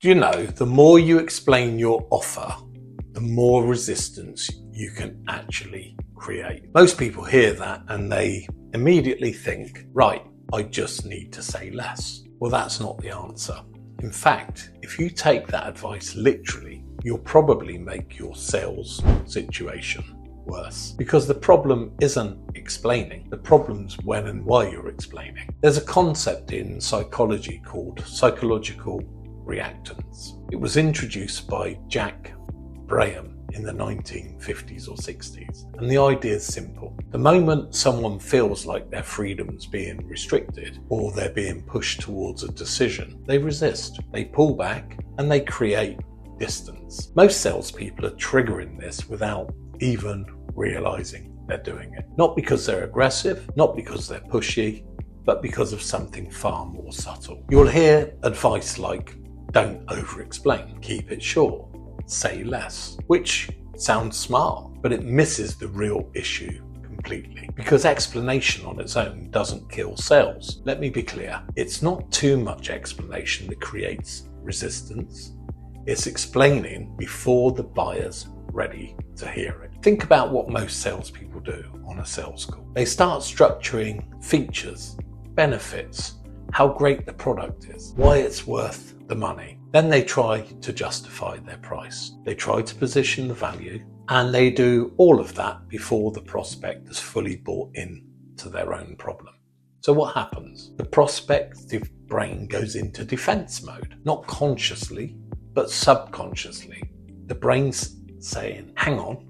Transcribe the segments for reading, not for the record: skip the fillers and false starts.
Do you know, the more you explain your offer, the more resistance you can actually create. Most people hear that and they immediately think, right, I just need to say less. Well, that's not the answer. In fact, if you take that advice literally, you'll probably make your sales situation worse, because the problem isn't explaining, the problem's when and why you're explaining. There's a concept in psychology called psychological reactance. It was introduced by Jack Brehm in the 1950s or 60s, and the idea is simple. The moment someone feels like their freedom's being restricted or they're being pushed towards a decision, they resist, they pull back, and they create distance. Most salespeople are triggering this without even realizing they're doing it. Not because they're aggressive, not because they're pushy, but because of something far more subtle. You'll hear advice like, don't over-explain, keep it short, say less, which sounds smart, but it misses the real issue completely, because explanation on its own doesn't kill sales. Let me be clear, it's not too much explanation that creates resistance. It's explaining before the buyer's ready to hear it. Think about what most salespeople do on a sales call. They start structuring features, benefits, how great the product is, why it's worth the money. Then they try to justify their price. They try to position the value, and they do all of that before the prospect has fully bought in to their own problem. So what happens? The prospective brain goes into defense mode, not consciously, but subconsciously. The brain's saying, hang on,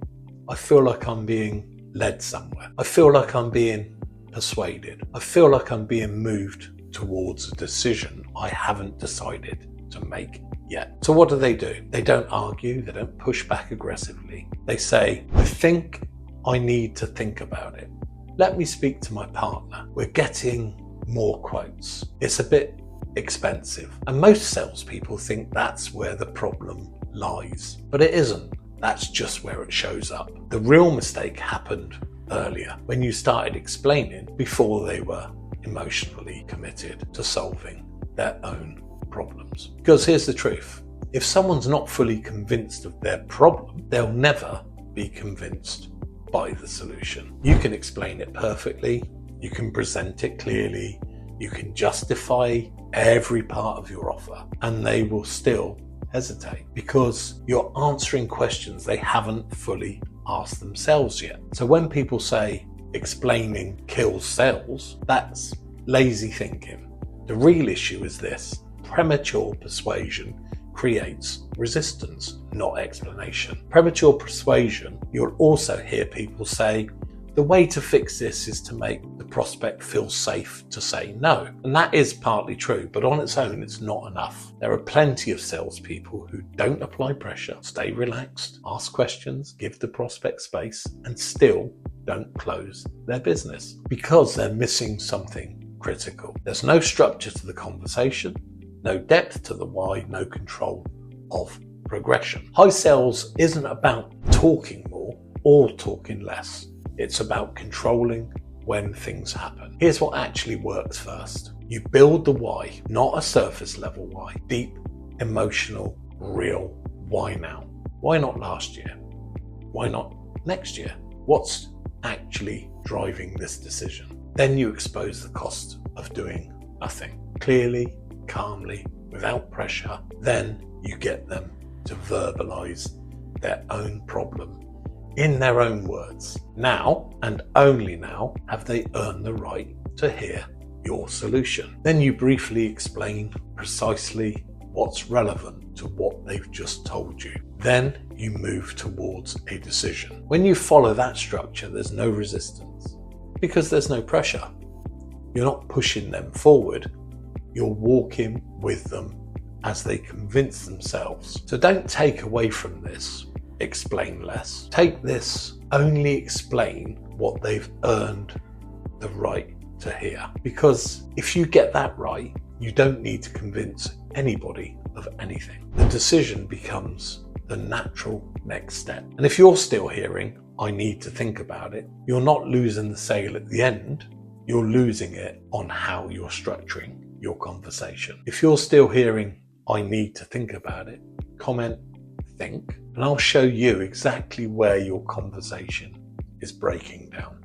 I feel like I'm being led somewhere. I feel like I'm being persuaded. I feel like I'm being moved towards a decision I haven't decided to make yet. So what do? They don't argue, they don't push back aggressively. They say, I think I need to think about it. Let me speak to my partner. We're getting more quotes. It's a bit expensive. And most salespeople think that's where the problem lies, but it isn't. That's just where it shows up. The real mistake happened earlier, when you started explaining before they were emotionally committed to solving their own problems. Because here's the truth, if someone's not fully convinced of their problem, they'll never be convinced by the solution. You can explain it perfectly, you can present it clearly, you can justify every part of your offer, and they will still hesitate because you're answering questions they haven't fully asked themselves yet. So when people say explaining kills sales, that's lazy thinking. The real issue is this: premature persuasion creates resistance, not explanation. Premature persuasion, you'll also hear people say, the way to fix this is to make the prospect feel safe to say no. And that is partly true, but on its own, it's not enough. There are plenty of salespeople who don't apply pressure, stay relaxed, ask questions, give the prospect space, and still don't close their business because they're missing something critical. There's no structure to the conversation, no depth to the why, no control of progression. High sales isn't about talking more or talking less. It's about controlling when things happen. Here's what actually works first. You build the why, not a surface level why, deep, emotional, real why now. Why not last year? Why not next year? What's actually driving this decision? Then you expose the cost of doing nothing. Clearly, calmly, without pressure. Then you get them to verbalize their own problem in their own words. Now, and only now, have they earned the right to hear your solution. Then you briefly explain precisely what's relevant to what they've just told you. Then you move towards a decision. When you follow that structure, there's no resistance because there's no pressure. You're not pushing them forward, you're walking with them as they convince themselves. So don't take away from this, explain less. Take this, only explain what they've earned the right to hear. Because if you get that right, you don't need to convince anybody of anything. The decision becomes the natural next step. And if you're still hearing, I need to think about it, you're not losing the sale at the end, you're losing it on how you're structuring your conversation. If you're still hearing, I need to think about it. Comment, think, and I'll show you exactly where your conversation is breaking down.